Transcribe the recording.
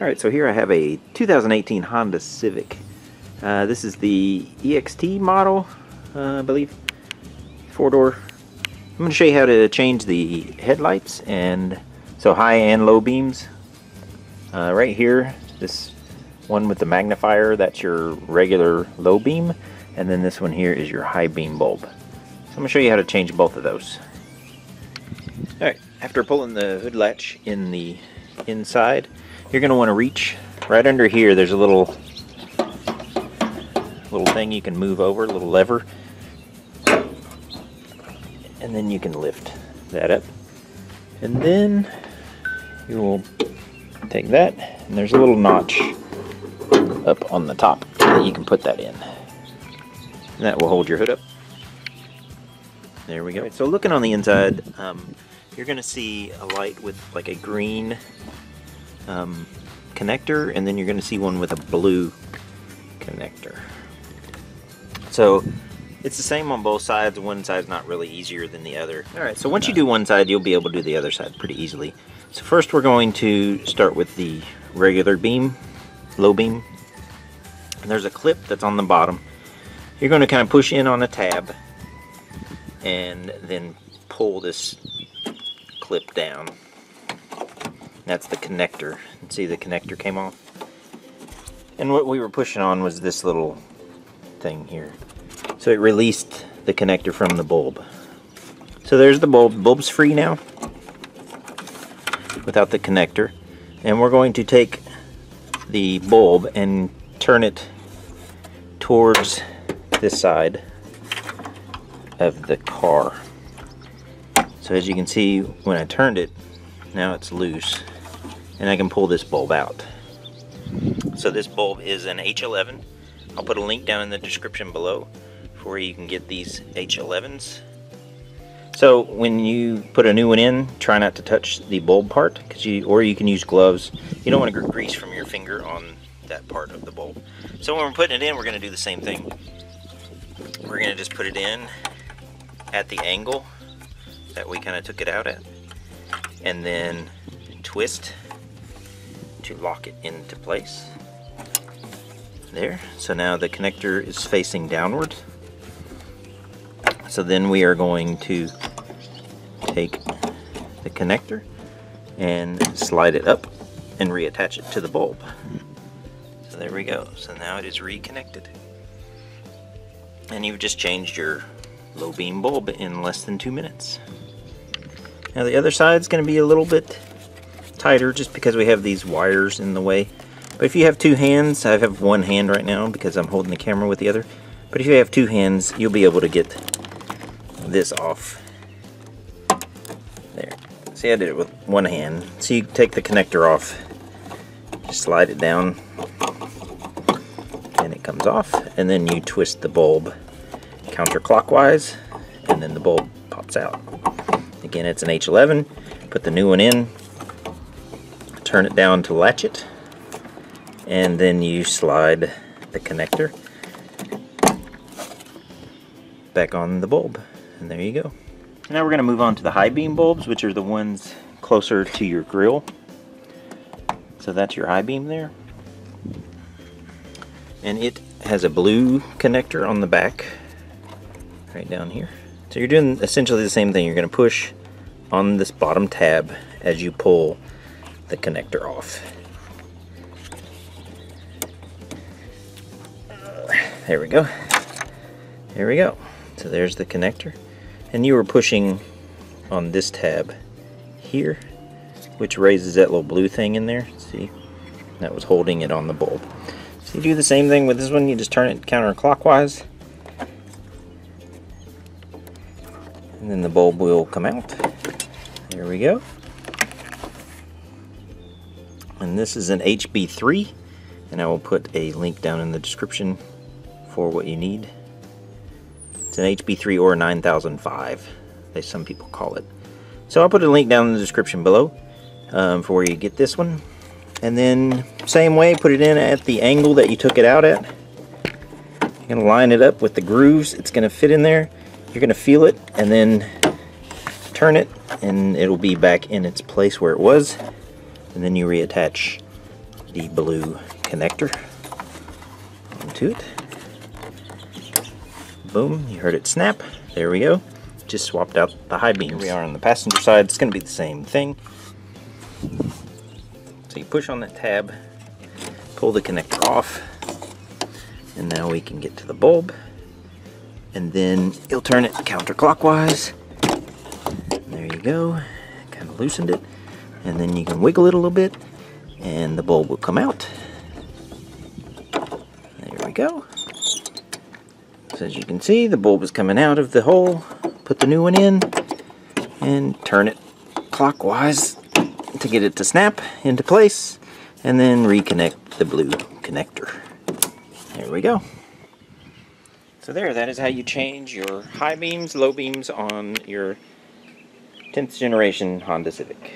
Alright, so here I have a 2018 Honda Civic. This is the EXT model, I believe. 4-door. I'm going to show you how to change the headlights, and so high and low beams. Right here, this one with the magnifier, that's your regular low beam, and then this one here is your high beam bulb. So I'm going to show you how to change both of those. Alright, after pulling the hood latch in the inside, you're going to want to reach right under here. There's a little thing you can move over, a little lever, and then you can lift that up, and then you will take that, and there's a little notch up on the top that you can put that in, and that will hold your hood up. There we go. So looking on the inside, you're going to see a light with like a green connector, and then you're going to see one with a blue connector. So it's the same on both sides. One side's not really easier than the other. Alright, so once you do one side, you'll be able to do the other side pretty easily. So first we're going to start with the regular beam, low beam. And there's a clip that's on the bottom. You're going to kind of push in on a tab and then pull this clip down. That's the connector. And see, the connector came off. And what we were pushing on was this little thing here. So it released the connector from the bulb. So there's the bulb. The bulb's free now without the connector. And we're going to take the bulb and turn it towards this side of the car. So as you can see, when I turned it, now it's loose, and I can pull this bulb out. So this bulb is an H11. I'll put a link down in the description below for where you can get these H11s. So when you put a new one in, try not to touch the bulb part, or you can use gloves. You don't want to get grease from your finger on that part of the bulb. So when we're putting it in, we're going to do the same thing. We're going to just put it in at the angle that we kind of took it out at, and then twist to lock it into place. There. So now the connector is facing downward. So then we are going to take the connector and slide it up and reattach it to the bulb. So there we go. So now it is reconnected. And you've just changed your low beam bulb in less than 2 minutes. Now the other side is going to be a little bit tighter just because we have these wires in the way. But if you have two hands, I have one hand right now because I'm holding the camera with the other. But if you have two hands, you'll be able to get this off. There. See, I did it with one hand. So you take the connector off, just slide it down, and it comes off. And then you twist the bulb counterclockwise, and then the bulb pops out. Again, it's an H11. Put the new one in, turn it down to latch it, and then you slide the connector back on the bulb, and there you go. Now we're going to move on to the high beam bulbs, which are the ones closer to your grill. So that's your high beam there, and it has a blue connector on the back right down here. So you're doing essentially the same thing. You're going to push on this bottom tab as you pull the connector off. There we go. There we go. So there's the connector. And you were pushing on this tab here, which raises that little blue thing in there. See? That was holding it on the bulb. So you do the same thing with this one. You just turn it counterclockwise, and then the bulb will come out. There we go. And this is an HB3, and I will put a link down in the description for what you need. It's an HB3 or 9005, as some people call it. So I'll put a link down in the description below for where you get this one. And then same way, put it in at the angle that you took it out at. You're going to line it up with the grooves. It's going to fit in there. You're going to feel it, and then turn it, and it'll be back in its place where it was. And then you reattach the blue connector onto it. Boom, you heard it snap. There we go. Just swapped out the high beams. Here we are on the passenger side. It's going to be the same thing. So you push on that tab, pull the connector off, and now we can get to the bulb. And then you'll turn it counterclockwise. And there you go. Kind of loosened it. And then you can wiggle it a little bit, and the bulb will come out. There we go. So as you can see, the bulb is coming out of the hole. Put the new one in and turn it clockwise to get it to snap into place, and then reconnect the blue connector. There we go. So there, that is how you change your high beams, low beams on your 10th generation Honda Civic.